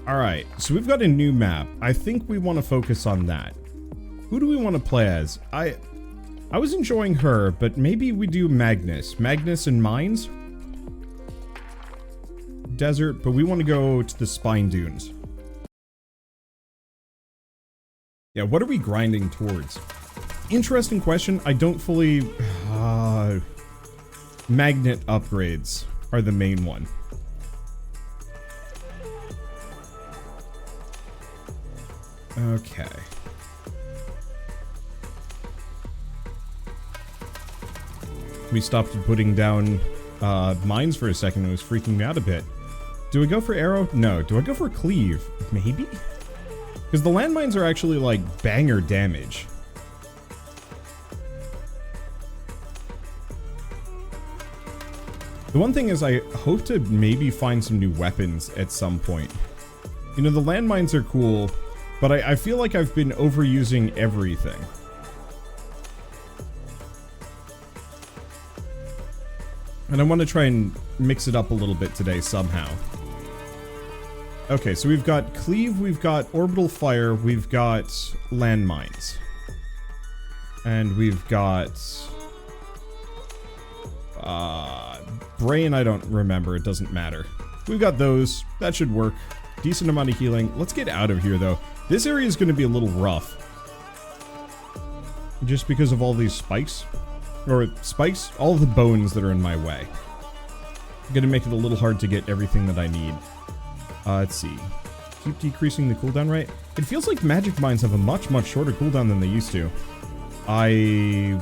Alright, so we've got a new map. I think we want to focus on that. Who do we want to play as? I was enjoying her, but maybe we do Magnus. Magnus and Mines? Desert, but we want to go to the Spine Dunes. Yeah, what are we grinding towards? Interesting question. I don't fully... magnet upgrades are the main one. Okay. We stopped putting down mines for a second. It was freaking me out a bit. Do I go for arrow? No. Do I go for cleave? Maybe? Because the landmines are actually like banger damage. The one thing is I hope to maybe find some new weapons at some point. You know, the landmines are cool, but I feel like I've been overusing everything. And I want to try and mix it up a little bit today somehow. Okay, so we've got cleave, we've got orbital fire, we've got landmines. And we've got... brain, I don't remember, it doesn't matter. We've got those, that should work. Decent amount of healing. Let's get out of here though. This area is going to be a little rough. Just because of all these spikes. Or spikes? All the bones that are in my way. I'm going to make it a little hard to get everything that I need. Let's see. Keep decreasing the cooldown rate. It feels like magic mines have a much, much shorter cooldown than they used to. I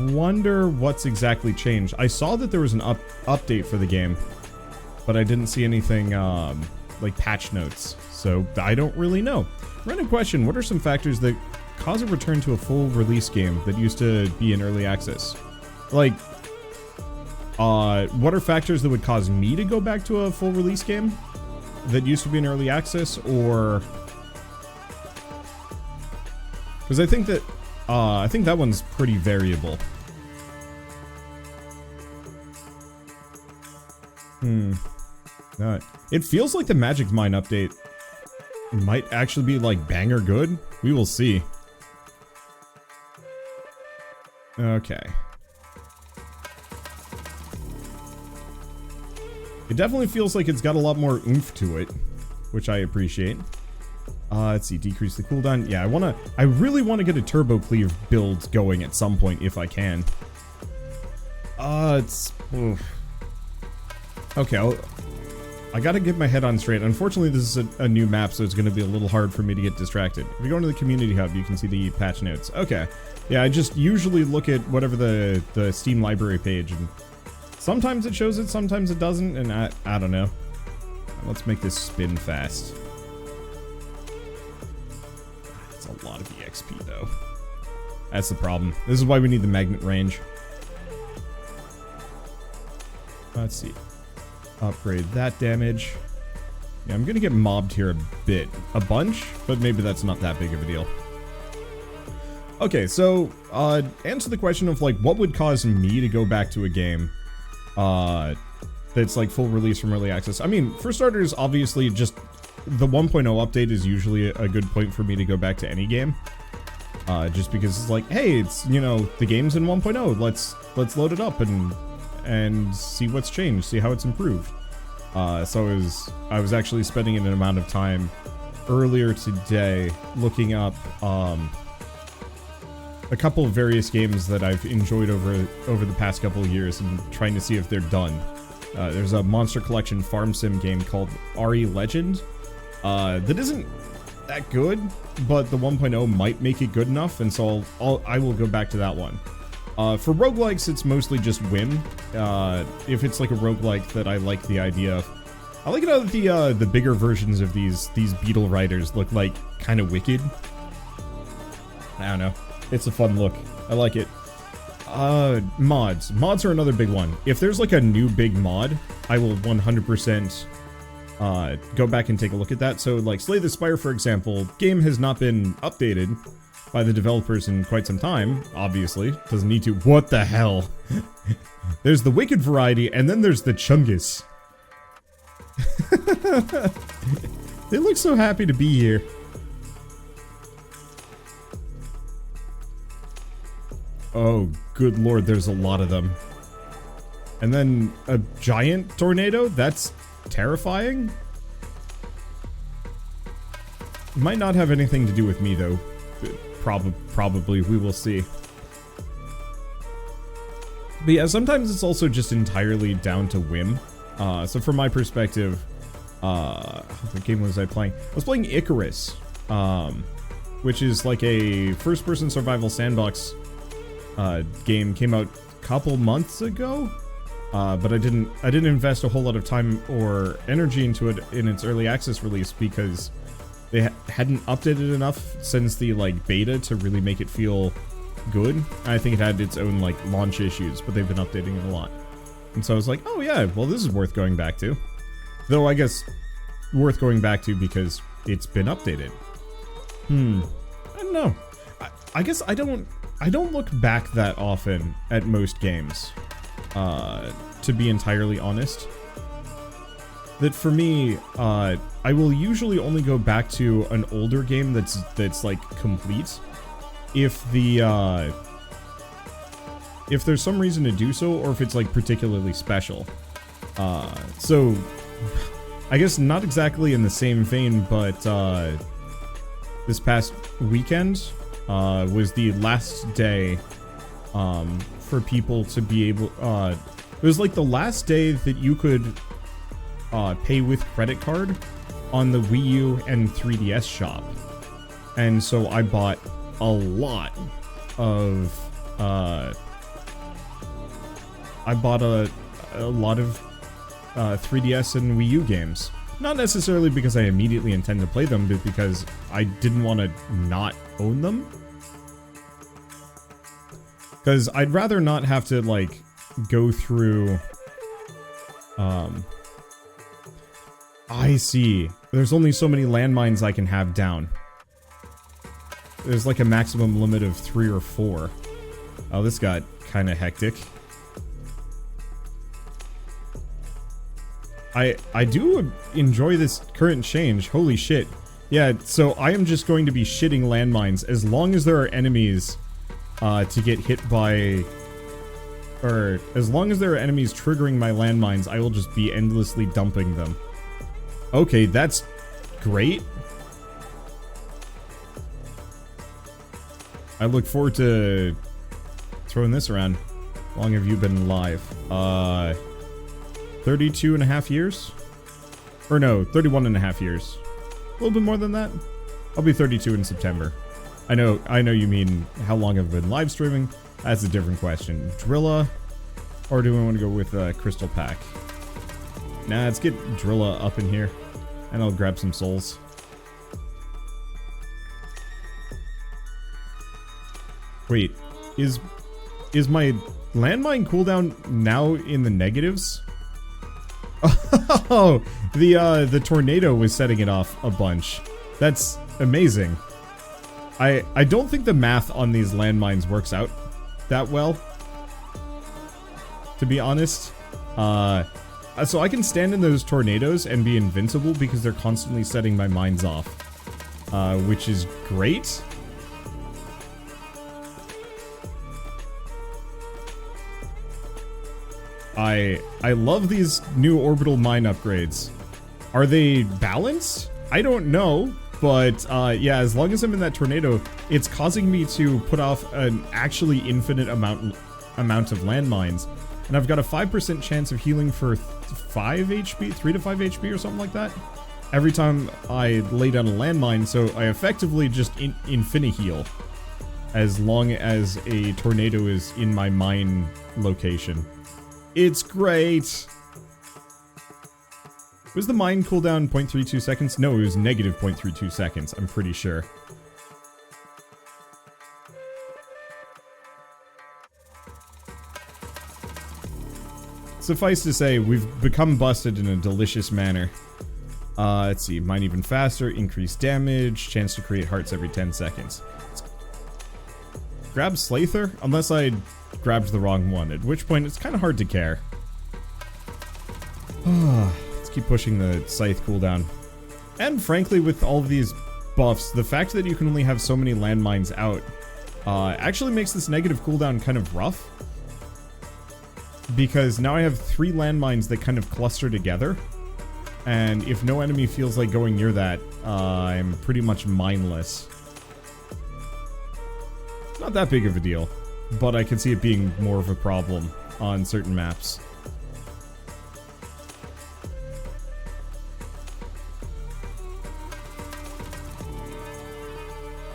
wonder what's exactly changed. I saw that there was an update for the game, but I didn't see anything like patch notes, so I don't really know. Random question, what are some factors that cause a return to a full release game that used to be in early access? Like, what are factors that would cause me to go back to a full release game that used to be in early access, or... Because I think that one's pretty variable. It feels like the Magic Mine update might actually be like banger good. We will see. Okay. It definitely feels like it's got a lot more oomph to it, which I appreciate. Let's see, decrease the cooldown. Yeah, I really want to get a turbo cleave build going at some point if I can. Okay, I gotta get my head on straight. Unfortunately, this is a new map, so it's gonna be a little hard for me to get distracted. If you go into the community hub, you can see the patch notes. Okay. Yeah, I just usually look at whatever the Steam library page, and sometimes it shows it, sometimes it doesn't, and I don't know. Let's make this spin fast. That's a lot of EXP, though. That's the problem. This is why we need the magnet range. Let's see. Upgrade that damage. Yeah, I'm gonna get mobbed here a bit. A bunch, but maybe that's not that big of a deal. Okay, so, answer the question of, like, what would cause me to go back to a game, that's, like, full release from early access? I mean, for starters, obviously, just the 1.0 update is usually a good point for me to go back to any game. Just because it's like, hey, it's, you know, the game's in 1.0, let's load it up and see what's changed, see how it's improved. So I was actually spending an amount of time earlier today looking up, a couple of various games that I've enjoyed over the past couple of years and trying to see if they're done. There's a Monster Collection farm sim game called RE Legend that isn't that good, but the 1.0 might make it good enough, and so I will go back to that one. For roguelikes, it's mostly just whim. If it's like a roguelike that I like the idea of. I like it how the bigger versions of these beetle riders look like kind of wicked. I don't know. It's a fun look. I like it. Mods. Mods are another big one. If there's like a new big mod, I will 100% go back and take a look at that. So like Slay the Spire, for example, game has not been updated by the developers in quite some time, obviously. Doesn't need to. What the hell? There's the Wicked variety, and then there's the Chungus. They look so happy to be here. Oh, good lord, there's a lot of them. And then a giant tornado? That's terrifying. Might not have anything to do with me, though. Probably, we will see. But yeah, sometimes it's also just entirely down to whim. So from my perspective, what game was I playing? I was playing Icarus, which is like a first-person survival sandbox game. Came out a couple months ago, but I didn't invest a whole lot of time or energy into it in its early access release because they hadn't updated enough since the like beta to really make it feel good. I think it had its own like launch issues, but they've been updating it a lot. And so I was like, oh yeah, well this is worth going back to. Though I guess worth going back to because it's been updated. I don't know. I guess I don't look back that often at most games, to be entirely honest. That for me, I will usually only go back to an older game that's like complete if there's some reason to do so, or if it's like particularly special. So I guess not exactly in the same vein, but this past weekend was the last day for people to be able. It was like the last day that you could pay with credit card on the Wii U and 3DS shop, and so I bought a lot of. I bought a lot of 3DS and Wii U games. Not necessarily because I immediately intend to play them, but because I didn't want to not own them. Because I'd rather not have to, like, go through... I see. There's only so many landmines I can have down. There's, like, a maximum limit of 3 or 4. Oh, this got kind of hectic. I do enjoy this current change. Holy shit. Yeah, so I am just going to be shitting landmines as long as there are enemies to get hit by... Or, as long as there are enemies triggering my landmines, I will just be endlessly dumping them. Okay, that's great. I look forward to throwing this around. How long have you been live? 32 and a half years? Or no, 31 and a half years. A little bit more than that. I'll be 32 in September. I know you mean how long I've been live streaming. That's a different question. Drilla? Or do we want to go with Crystal Pack? Nah, let's get Drilla up in here. And I'll grab some souls. Wait, is my landmine cooldown now in the negatives? Oh, the tornado was setting it off a bunch. That's amazing. I don't think the math on these landmines works out that well, to be honest. So I can stand in those tornadoes and be invincible because they're constantly setting my mines off, which is great. I love these new orbital mine upgrades. Are they balanced? I don't know, but yeah, as long as I'm in that tornado, it's causing me to put off an actually infinite amount of landmines. And I've got a 5% chance of healing for 5 HP, 3 to 5 HP or something like that, every time I lay down a landmine, so I effectively just infini-heal as long as a tornado is in my mine location. It's great! Was the mine cooldown 0.32 seconds? No, it was negative 0.32 seconds, I'm pretty sure. Suffice to say, we've become busted in a delicious manner. Let's see, mine even faster, increased damage, chance to create hearts every 10 seconds. Grab Slather? Unless I grabbed the wrong one, at which point it's kind of hard to care. Let's keep pushing the scythe cooldown. And frankly, with all of these buffs, the fact that you can only have so many landmines out actually makes this negative cooldown kind of rough. Because now I have 3 landmines that kind of cluster together. And if no enemy feels like going near that, I'm pretty much mindless. Not that big of a deal, but I can see it being more of a problem on certain maps.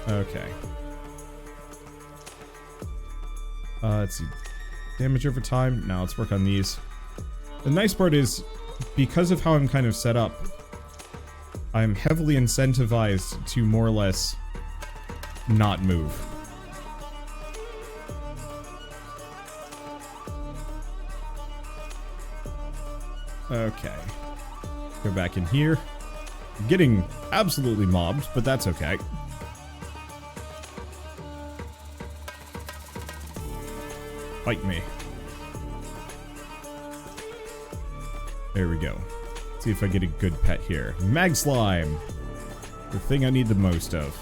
Okay. Let's see. Damage over time. Now let's work on these. The nice part is, because of how I'm kind of set up, I'm heavily incentivized to more or less not move. Okay. Go back in here. I'm getting absolutely mobbed, but that's okay. Fight me. There we go. Let's see if I get a good pet here. Mag Slime! The thing I need the most of.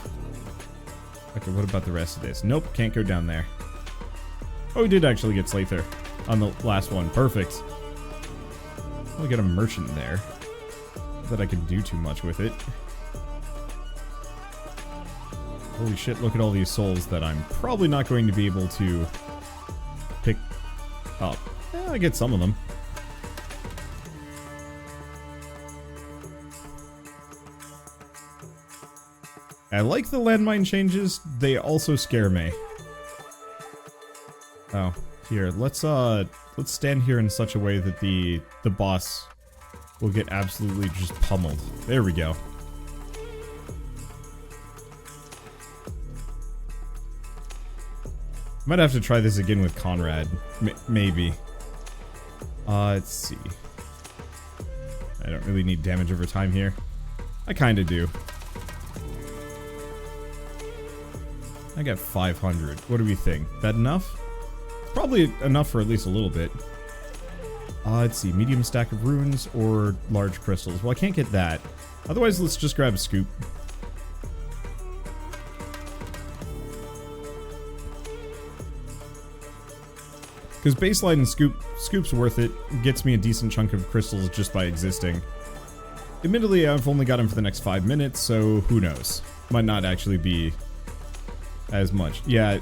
Okay, what about the rest of this? Nope, can't go down there. Oh, we did actually get Slather on the last one. Perfect. I'll get a merchant there. Not that I can do too much with it. Holy shit, look at all these souls that I'm probably not going to be able to pick up. I get some of them. I like the landmine changes, they also scare me. Oh, here, let's stand here in such a way that the boss will get absolutely just pummeled. There we go. Might have to try this again with Conrad. Maybe. Let's see. I don't really need damage over time here. I kinda do. I got 500. What do we think? That enough? Probably enough for at least a little bit. Let's see. Medium stack of runes or large crystals. Well, I can't get that. Otherwise, let's just grab Scoop. Because baseline and Scoop's worth it. Gets me a decent chunk of crystals just by existing. Admittedly, I've only got him for the next 5 minutes, so who knows? Might not actually be as much. Yeah.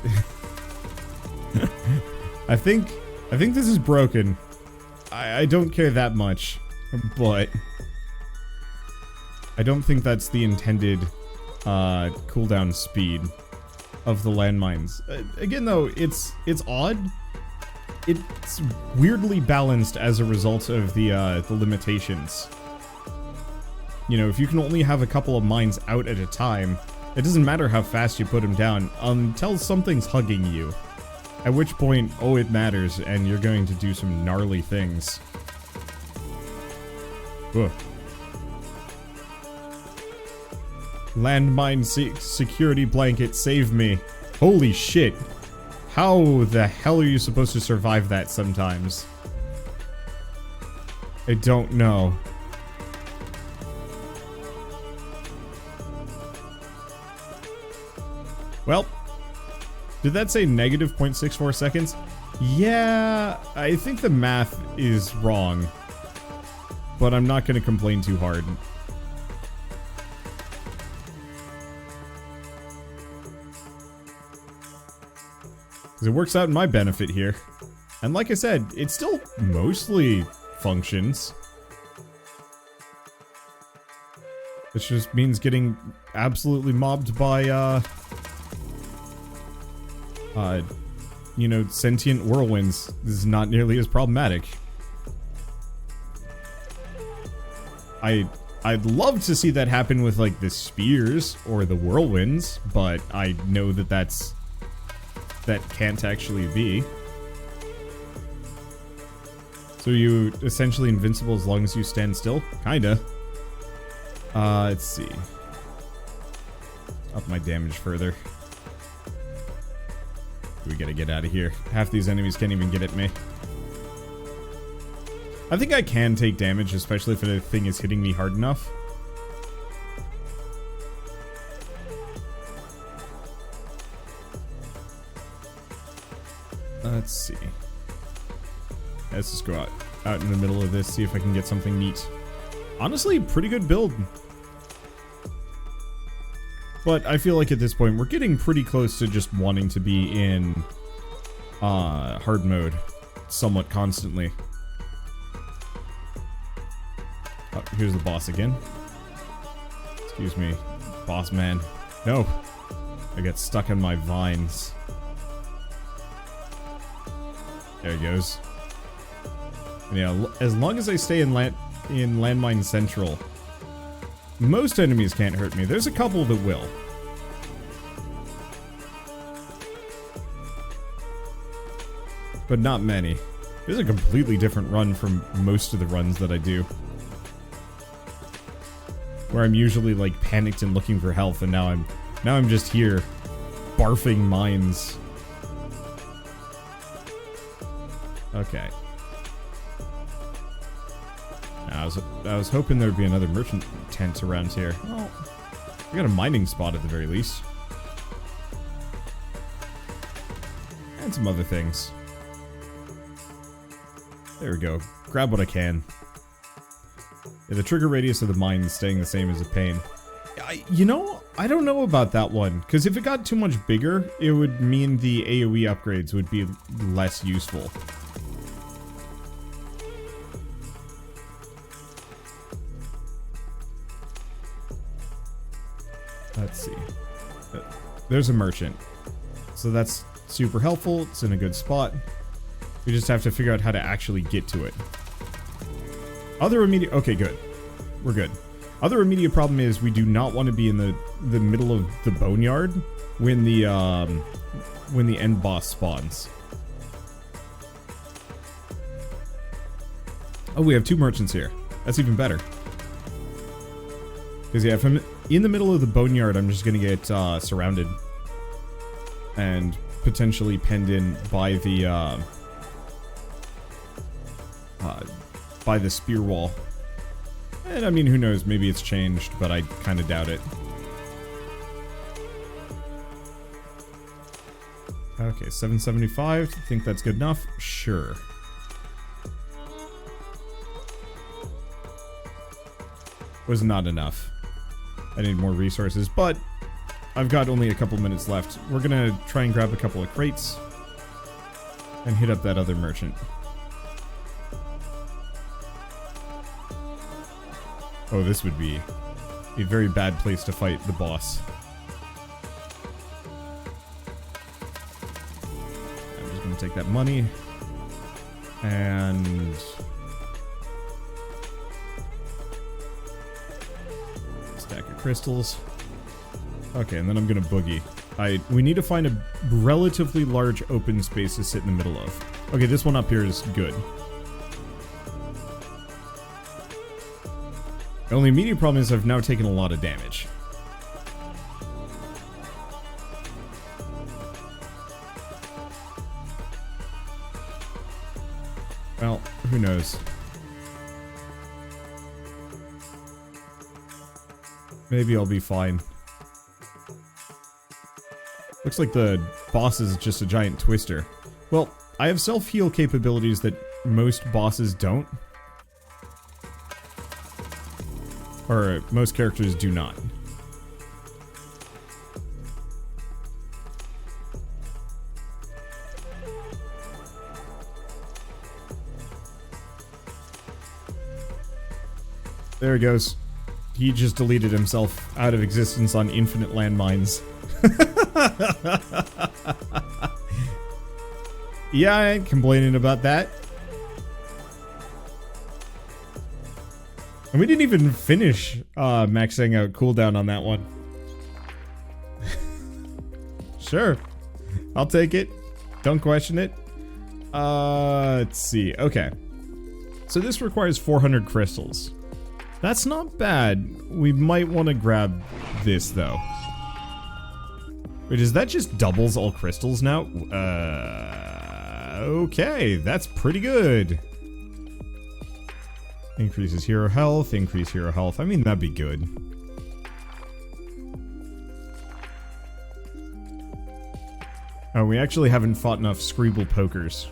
I think this is broken. I don't care that much, but I don't think that's the intended cooldown speed of the landmines. Again, though, it's odd. It's weirdly balanced as a result of the limitations. You know, if you can only have a couple of mines out at a time, it doesn't matter how fast you put them down until something's hugging you. At which point, oh, it matters, and you're going to do some gnarly things. Ugh. Landmine security blanket, save me. Holy shit. How the hell are you supposed to survive that sometimes? I don't know. Well, did that say negative 0.64 seconds? Yeah, I think the math is wrong. But I'm not going to complain too hard. Because it works out in my benefit here. And like I said, it still mostly functions. Which just means getting absolutely mobbed by, you know, sentient whirlwinds is not nearly as problematic. I'd love to see that happen with, like, the spears or the whirlwinds, but I know that that can't actually be. So you essentially invincible as long as you stand still? Kinda. Let's see. Up my damage further. We gotta get out of here. Half these enemies can't even get at me. I think I can take damage, especially if the thing is hitting me hard enough. Let's see. Let's just go out in the middle of this, see if I can get something neat. Honestly, pretty good build. But I feel like at this point, we're getting pretty close to just wanting to be in hard mode somewhat constantly. Oh, here's the boss again. Excuse me, boss man. No, I got stuck in my vines. There he goes. And yeah, as long as I stay in Landmine Central, most enemies can't hurt me. There's a couple that will. But not many. This is a completely different run from most of the runs that I do. Where I'm usually like panicked and looking for health, and now I'm just here barfing mines. Okay. I was hoping there'd be another merchant tent around here. Well, we got a mining spot at the very least. And some other things. There we go. Grab what I can. Yeah, the trigger radius of the mine is staying the same is a pain. You know, I don't know about that one, because if it got too much bigger, it would mean the AoE upgrades would be less useful. Let's see. There's a merchant. So that's super helpful. It's in a good spot. We just have to figure out how to actually get to it. Other immediate... Okay, good. We're good. Other immediate problem is we do not want to be in the middle of the boneyard when the end boss spawns. Oh, we have two merchants here. That's even better. Because yeah, if I'm in the middle of the boneyard, I'm just gonna get surrounded and potentially penned in by the spear wall. And I mean, who knows? Maybe it's changed, but I kind of doubt it. Okay, 775. Think that's good enough? Sure. Was not enough. I need more resources, but I've got only a couple minutes left. We're gonna try and grab a couple of crates and hit up that other merchant. Oh, this would be a very bad place to fight the boss. I'm just gonna take that money and stack of crystals. Okay, and then I'm gonna boogie. We need to find a relatively large open space to sit in the middle of. Okay, this one up here is good. The only immediate problem is I've now taken a lot of damage. Well, who knows? Maybe I'll be fine. Looks like the boss is just a giant twister. Well, I have self-heal capabilities that most bosses don't. Or most characters do not. There he goes. He just deleted himself out of existence on infinite landmines. Yeah, I ain't complaining about that. And we didn't even finish maxing out cooldown on that one. Sure. I'll take it. Don't question it. Let's see. Okay. So this requires 400 crystals. That's not bad. We might want to grab this, though. Wait, is that just doubles all crystals now? Okay. That's pretty good. Increases hero health, increase hero health. I mean, that'd be good. Oh, we actually haven't fought enough Screeble Pokers.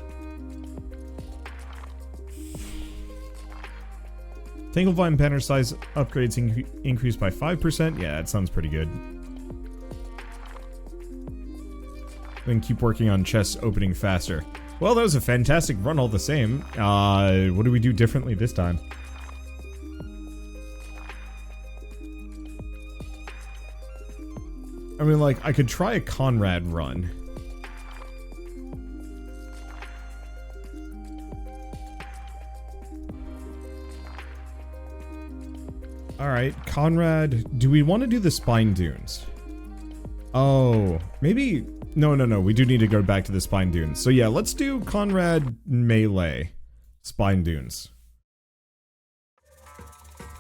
Tanglevine banner size upgrades increased by 5%. Yeah, that sounds pretty good. Then keep working on chests opening faster. Well, that was a fantastic run all the same. What do we do differently this time? I mean, like, I could try a Conrad run. Alright, Conrad. Do we want to do the Spine Dunes? Oh, maybe... No, we do need to go back to the Spine Dunes. So yeah, let's do Conrad Melee Spine Dunes.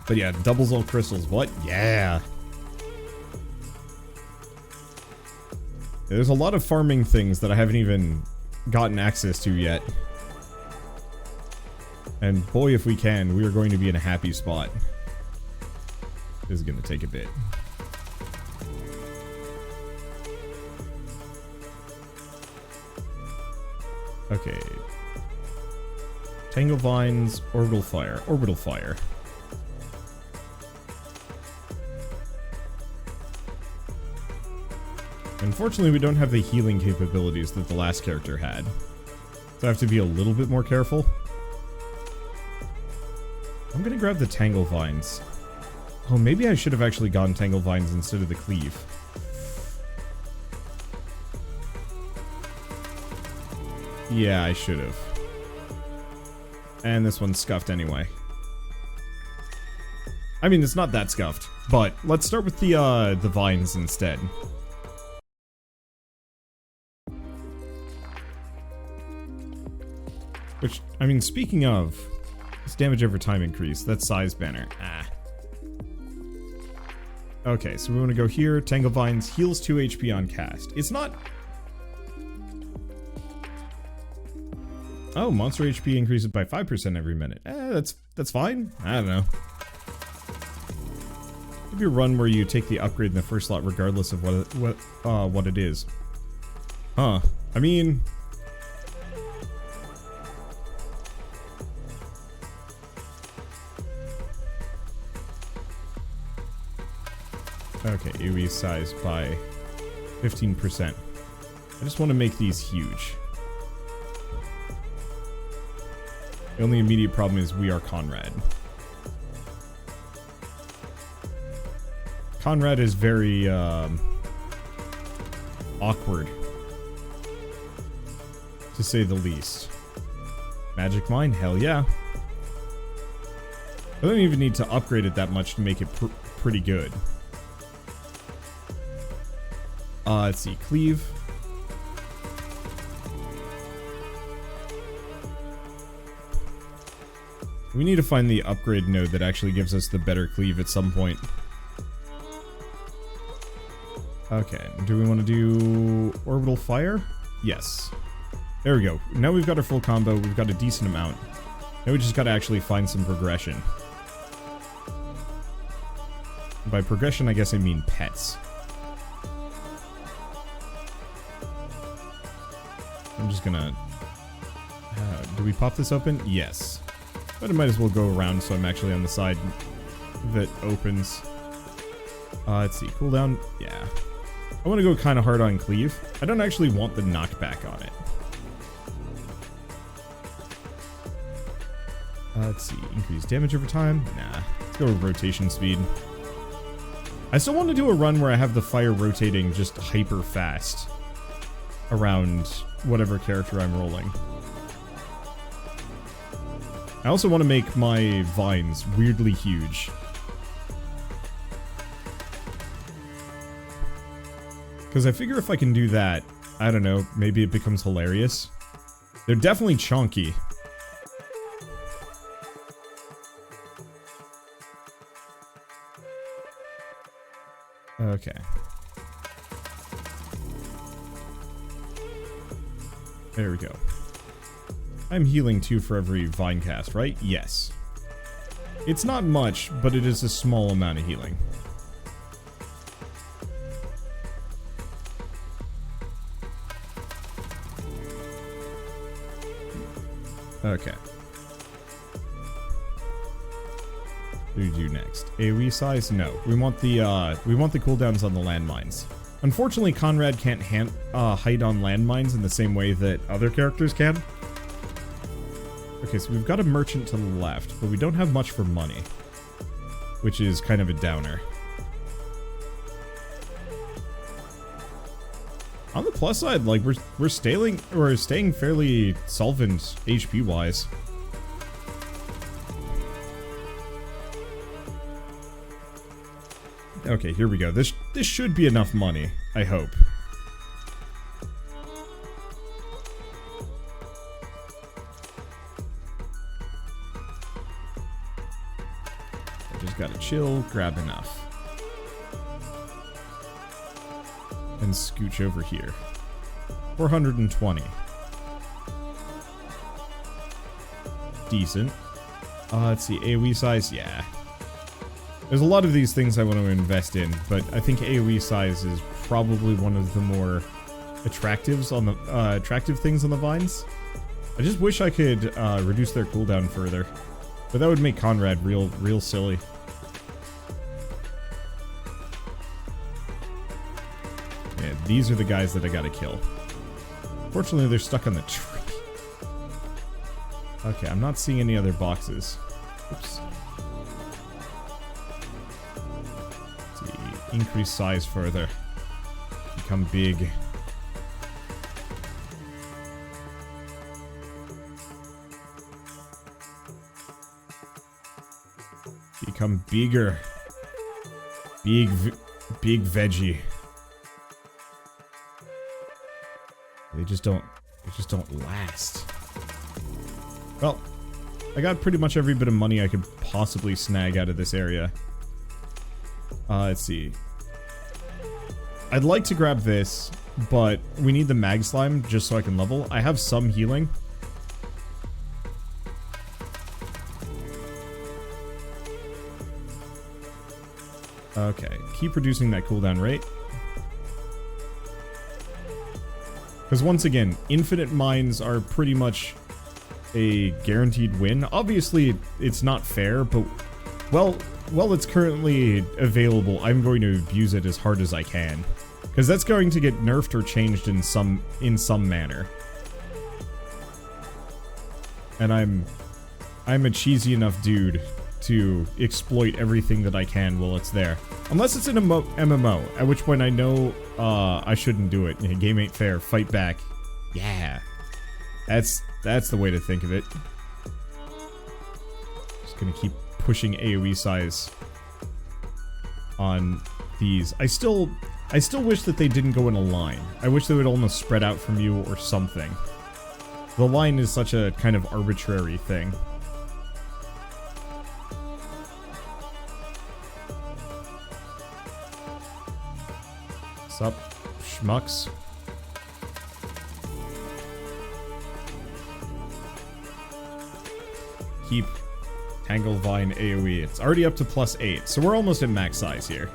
But yeah, doubles all crystals. What? Yeah. There's a lot of farming things that I haven't even gotten access to yet. And boy, if we can, we are going to be in a happy spot. This is going to take a bit. Okay. Tangle Vines, Orbital Fire. Orbital Fire. Unfortunately, we don't have the healing capabilities that the last character had. So I have to be a little bit more careful. I'm gonna grab the Tangle Vines. Oh, maybe I should have actually gone Tangle Vines instead of the Cleave. Yeah, I should have. And this one's scuffed anyway. I mean, it's not that scuffed, but let's start with the vines instead. Which, I mean, speaking of, this damage over time increase, that's size banner. Ah. Okay, so we want to go here, Tangle Vines, heals 2 HP on cast. It's not... Oh, monster HP increases by 5% every minute. That's fine. I don't know. Maybe a run where you take the upgrade in the first slot regardless of what it is. Huh. I mean... Okay, AoE size by 15%. I just want to make these huge. The only immediate problem is we are Conrad. Conrad is very, awkward. To say the least. Magic Mine? Hell yeah. I don't even need to upgrade it that much to make it pretty good. Let's see. Cleave. We need to find the upgrade node that actually gives us the better cleave at some point. Okay, do we want to do Orbital Fire? Yes. There we go. Now we've got our full combo, we've got a decent amount. Now we just gotta actually find some progression. By progression, I guess I mean pets. I'm just gonna... do we pop this open? Yes. But I might as well go around so I'm actually on the side that opens. Let's see. Cooldown? Yeah. I want to go kind of hard on cleave. I don't actually want the knockback on it. Let's see. Increase damage over time? Nah. Let's go with rotation speed. I still want to do a run where I have the fire rotating just hyper fast around whatever character I'm rolling. I also want to make my vines weirdly huge. Because I figure if I can do that, I don't know, maybe it becomes hilarious. They're definitely chunky. Okay. There we go. I'm healing 2 for every vine cast, right? Yes. It's not much, but it is a small amount of healing. Okay. What do we do next? AoE size? No. We want the cooldowns on the landmines. Unfortunately, Conrad can't hide on landmines in the same way that other characters can. Okay, so we've got a merchant to the left, but we don't have much for money, which is kind of a downer. On the plus side, like we're staying fairly solvent HP wise. Okay, here we go. This should be enough money, I hope. I just gotta chill, grab enough. And scooch over here. 420. Decent. Let's see, AoE size, yeah. There's a lot of these things I want to invest in, but I think AoE size is probably one of the more attractive things on the vines. I just wish I could reduce their cooldown further, but that would make Conrad real silly. Yeah, these are the guys that I gotta kill. Fortunately, they're stuck on the tree. Okay, I'm not seeing any other boxes. Oops. Increase size further. Become big. Become bigger. Big veggie. They just don't last. Well, I got pretty much every bit of money I could possibly snag out of this area. Let's see. I'd like to grab this, but we need the mag slime just so I can level. I have some healing. Okay, keep reducing that cooldown rate. Because once again, infinite mines are pretty much a guaranteed win. Obviously, it's not fair, but while it's currently available, I'm going to abuse it as hard as I can. Because that's going to get nerfed or changed in some manner. And I'm a cheesy enough dude to exploit everything that I can while it's there. Unless it's an MMO, at which point I know I shouldn't do it. Game ain't fair, fight back. Yeah. That's the way to think of it. Just gonna keep pushing AoE size on these. I still wish that they didn't go in a line. I wish they would almost spread out from you or something. The line is such a kind of arbitrary thing. Sup, schmucks? Keep Tangle Vine AoE. It's already up to +8, so we're almost at max size here.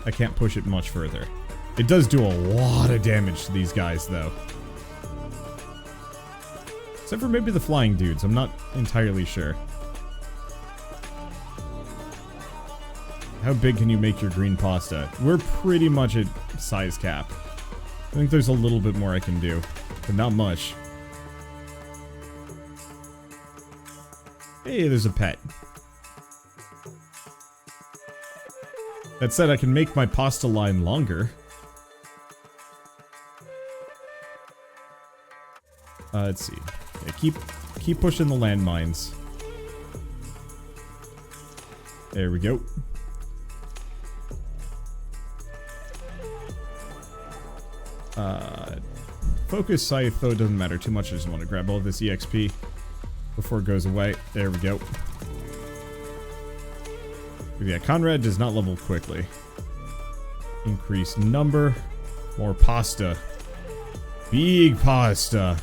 I can't push it much further. It does do a lot of damage to these guys, though. Except for maybe the flying dudes, I'm not entirely sure. How big can you make your green pasta? We're pretty much at size cap. I think there's a little bit more I can do, but not much. Hey, there's a pet. That said, I can make my pasta line longer. Let's see. Yeah, keep pushing the landmines. There we go. Focus scythe, though, doesn't matter too much. I just want to grab all of this EXP before it goes away. There we go. Yeah, Conrad does not level quickly. Increase number. More pasta. Big pasta.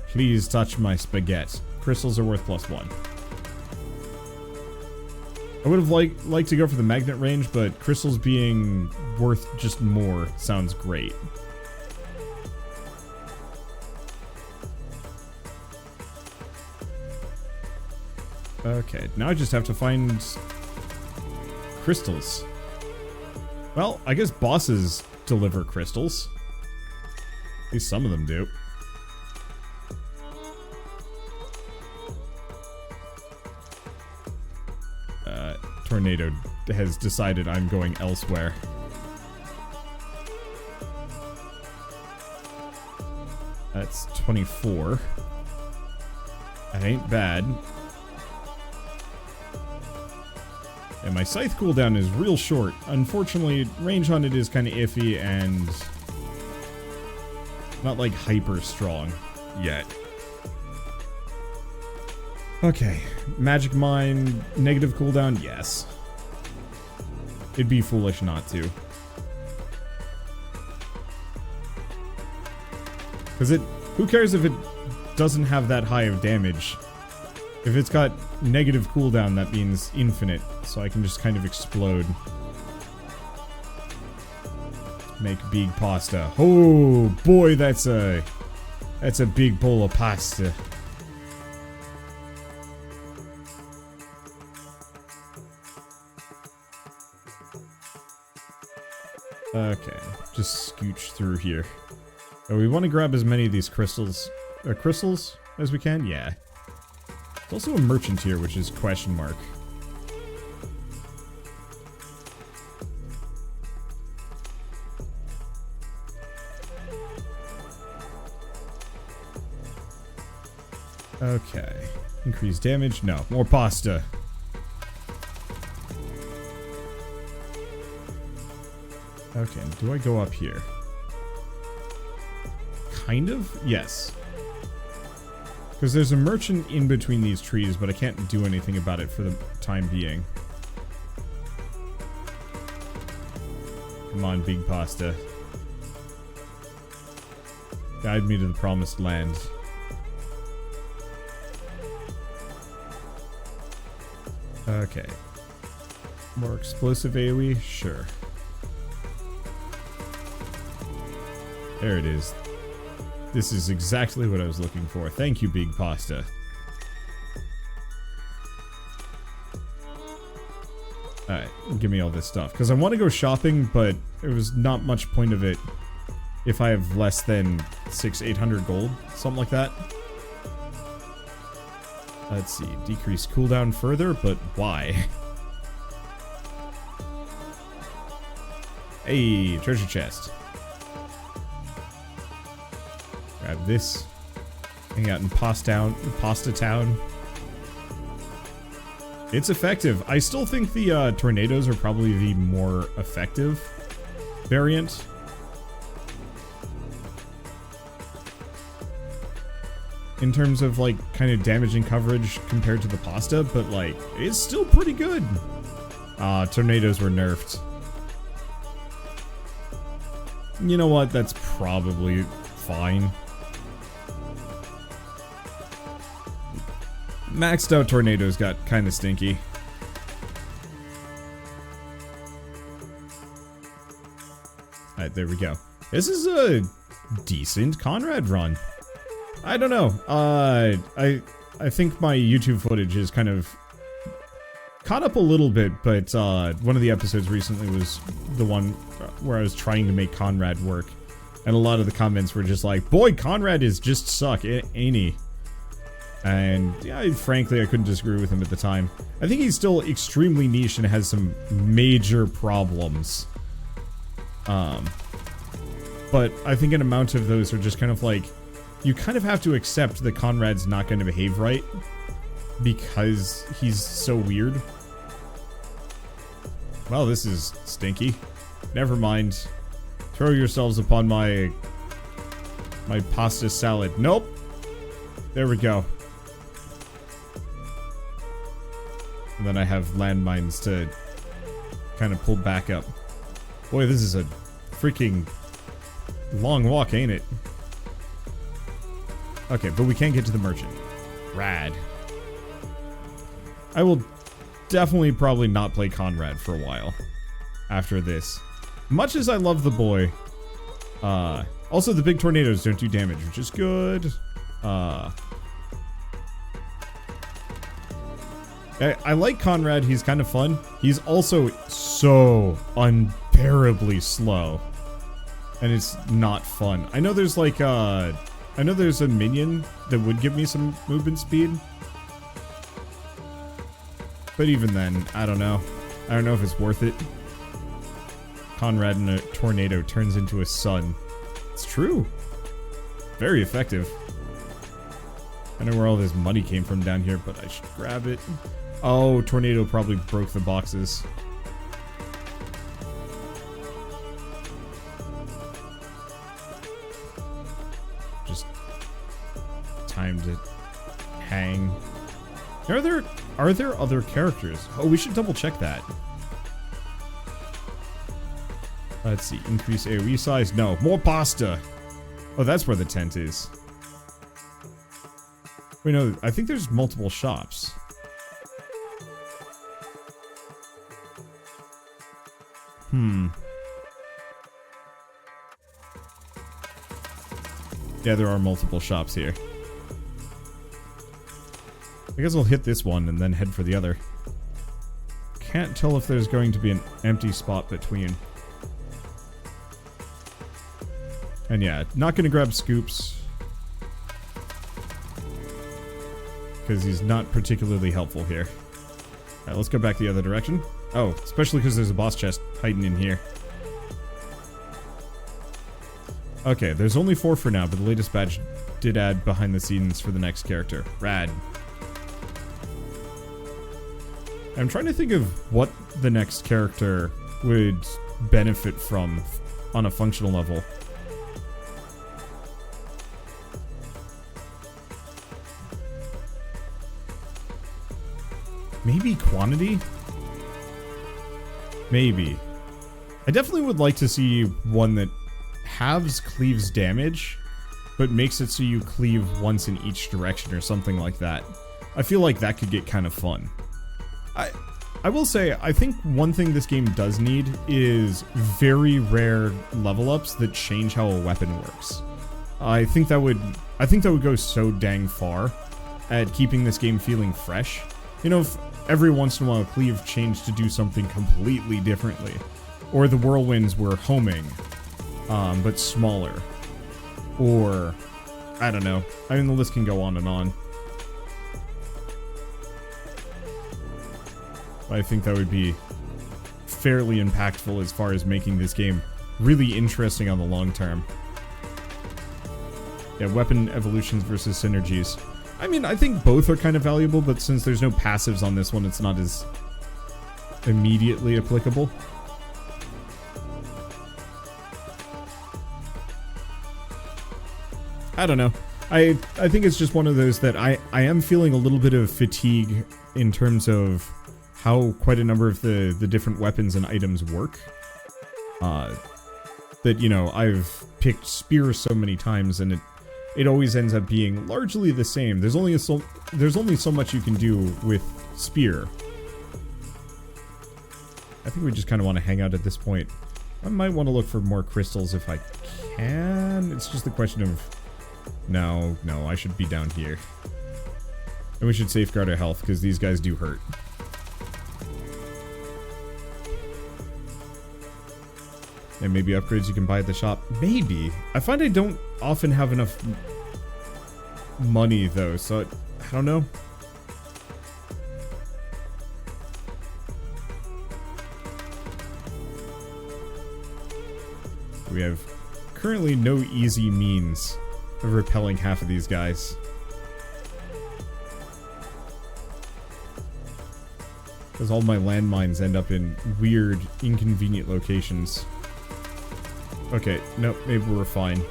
Please touch my spaghetti. Crystals are worth +1. I would have liked to go for the magnet range, but crystals being worth just more sounds great. Okay, now I just have to find crystals. Well, I guess bosses deliver crystals. At least some of them do. Tornado has decided I'm going elsewhere. That's 24. That ain't bad. And my scythe cooldown is real short. Unfortunately, range on it is kind of iffy and not like hyper strong yet. Okay, magic mine, negative cooldown, yes. It'd be foolish not to. Because who cares if it doesn't have that high of damage? If it's got negative cooldown, that means infinite, so I can just kind of explode. Make big pasta. Oh boy, that's a big bowl of pasta. Okay, just scooch through here. Oh, we want to grab as many of these crystals as we can? Yeah. There's also a merchant here, which is question mark. Okay. Increased damage? No. More pasta. Okay, do I go up here? Kind of? Yes. Because there's a merchant in between these trees, but I can't do anything about it for the time being. Come on, big pasta. Guide me to the promised land. Okay. More explosive AoE? Sure. There it is. This is exactly what I was looking for. Thank you, big pasta. Alright, give me all this stuff. Because I want to go shopping, but there was not much point of it if I have less than 800 gold. Something like that. Let's see. Decrease cooldown further, but why? Hey, treasure chest. Grab this. Hang out in Pasta Town. It's effective. I still think the tornadoes are probably the more effective variant. In terms of, like, kind of damaging coverage compared to the pasta, but, like, it's still pretty good. Tornadoes were nerfed. You know what? That's probably fine. Maxed out tornadoes got kind of stinky. Alright, there we go. This is a decent Conrad run. I don't know. I think my YouTube footage is kind of caught up a little bit, but one of the episodes recently was the one where I was trying to make Conrad work. And a lot of the comments were just like, boy, Conrad is just suck, ain't he? And yeah, frankly, I couldn't disagree with him at the time. I think he's still extremely niche and has some major problems. But I think an amount of those are just kind of like, you kind of have to accept that Conrad's not going to behave right because he's so weird. Well, this is stinky. Never mind. Throw yourselves upon my pasta salad. Nope. There we go. And then I have landmines to kind of pull back up. Boy, this is a freaking long walk, ain't it? Okay, but we can't get to the merchant. Rad. I will definitely probably not play Conrad for a while after this. Much as I love the boy, also the big tornadoes don't do damage, which is good. I like Conrad, he's kind of fun. He's also so unbearably slow. And it's not fun. I know there's like, I know there's a minion that would give me some movement speed. But even then, I don't know. I don't know if it's worth it. Conrad in a tornado turns into a sun. It's true. Very effective. I know where all this money came from down here, but I should grab it. Oh, tornado probably broke the boxes. Just time to hang. Are there other characters? Oh, we should double check that. Let's see. Increase AoE size. No, more pasta. Oh, that's where the tent is. Wait, no, I think there's multiple shops. Yeah, there are multiple shops here. I guess I'll hit this one and then head for the other. Can't tell if there's going to be an empty spot between. And yeah, not gonna grab Scoops. Because he's not particularly helpful here. Alright, let's go back the other direction. Oh, especially because there's a boss chest hiding in here. Okay, there's only 4 for now, but the latest badge did add behind the scenes for the next character. Rad. I'm trying to think of what the next character would benefit from on a functional level. Maybe quantity? Maybe. I definitely would like to see one that halves cleaves damage, but makes it so you cleave once in each direction or something like that. I feel like that could get kind of fun. I will say, I think one thing this game does need is very rare level ups that change how a weapon works. I think that would go so dang far at keeping this game feeling fresh. You know, if every once in a while cleave changed to do something completely differently, or the whirlwinds were homing, but smaller, or I don't know. I mean, the list can go on and on. I think that would be fairly impactful as far as making this game really interesting on the long term. Yeah, weapon evolutions versus synergies. I mean, I think both are kind of valuable, but since there's no passives on this one, it's not as immediately applicable. I don't know. I think it's just one of those that I am feeling a little bit of fatigue in terms of how quite a number of the different weapons and items work. That, you know, I've picked spear so many times and it always ends up being largely the same. There's only so much you can do with spear. I think we just kind of want to hang out at this point. I might want to look for more crystals if I can. It's just a question of... No, I should be down here. And we should safeguard our health, because these guys do hurt. And maybe upgrades you can buy at the shop. Maybe. I find I don't often have enough money, though, so I don't know. We have currently no easy means of repelling half of these guys. Because all my landmines end up in weird, inconvenient locations. Okay, nope, maybe we're fine.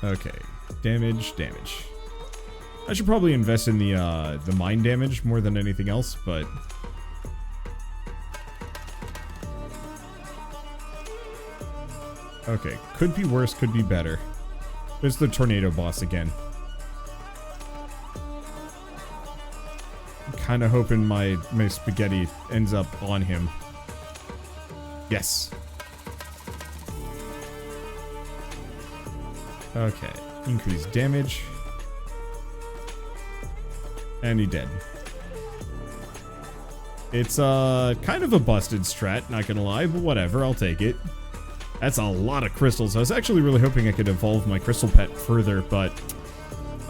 Okay, damage. I should probably invest in the mine damage more than anything else, but... Okay, could be worse, could be better. There's the tornado boss again. Kind of hoping my spaghetti ends up on him. Yes. Okay. Increase damage. And he dead. It's kind of a busted strat, not gonna lie, but whatever, I'll take it. That's a lot of crystals. I was actually really hoping I could evolve my crystal pet further, but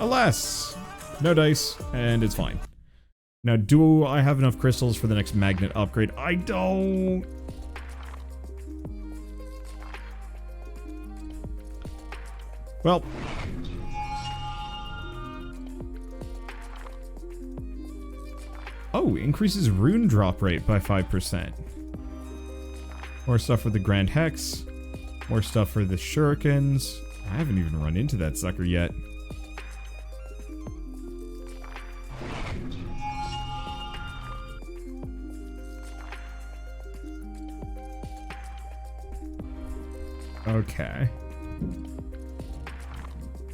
alas, no dice, and it's fine. Now, do I have enough crystals for the next magnet upgrade? I don't. Well. Oh, increases rune drop rate by 5%. More stuff for the Grand Hex. More stuff for the shurikens. I haven't even run into that sucker yet. Okay.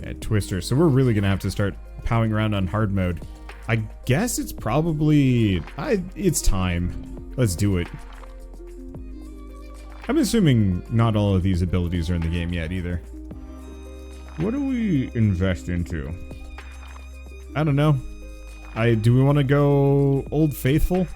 Yeah, Twister. So we're really gonna have to start powing around on hard mode. I guess it's probably... it's time. Let's do it. I'm assuming not all of these abilities are in the game yet either. What do we invest into? I don't know. Do we want to go Old Faithful?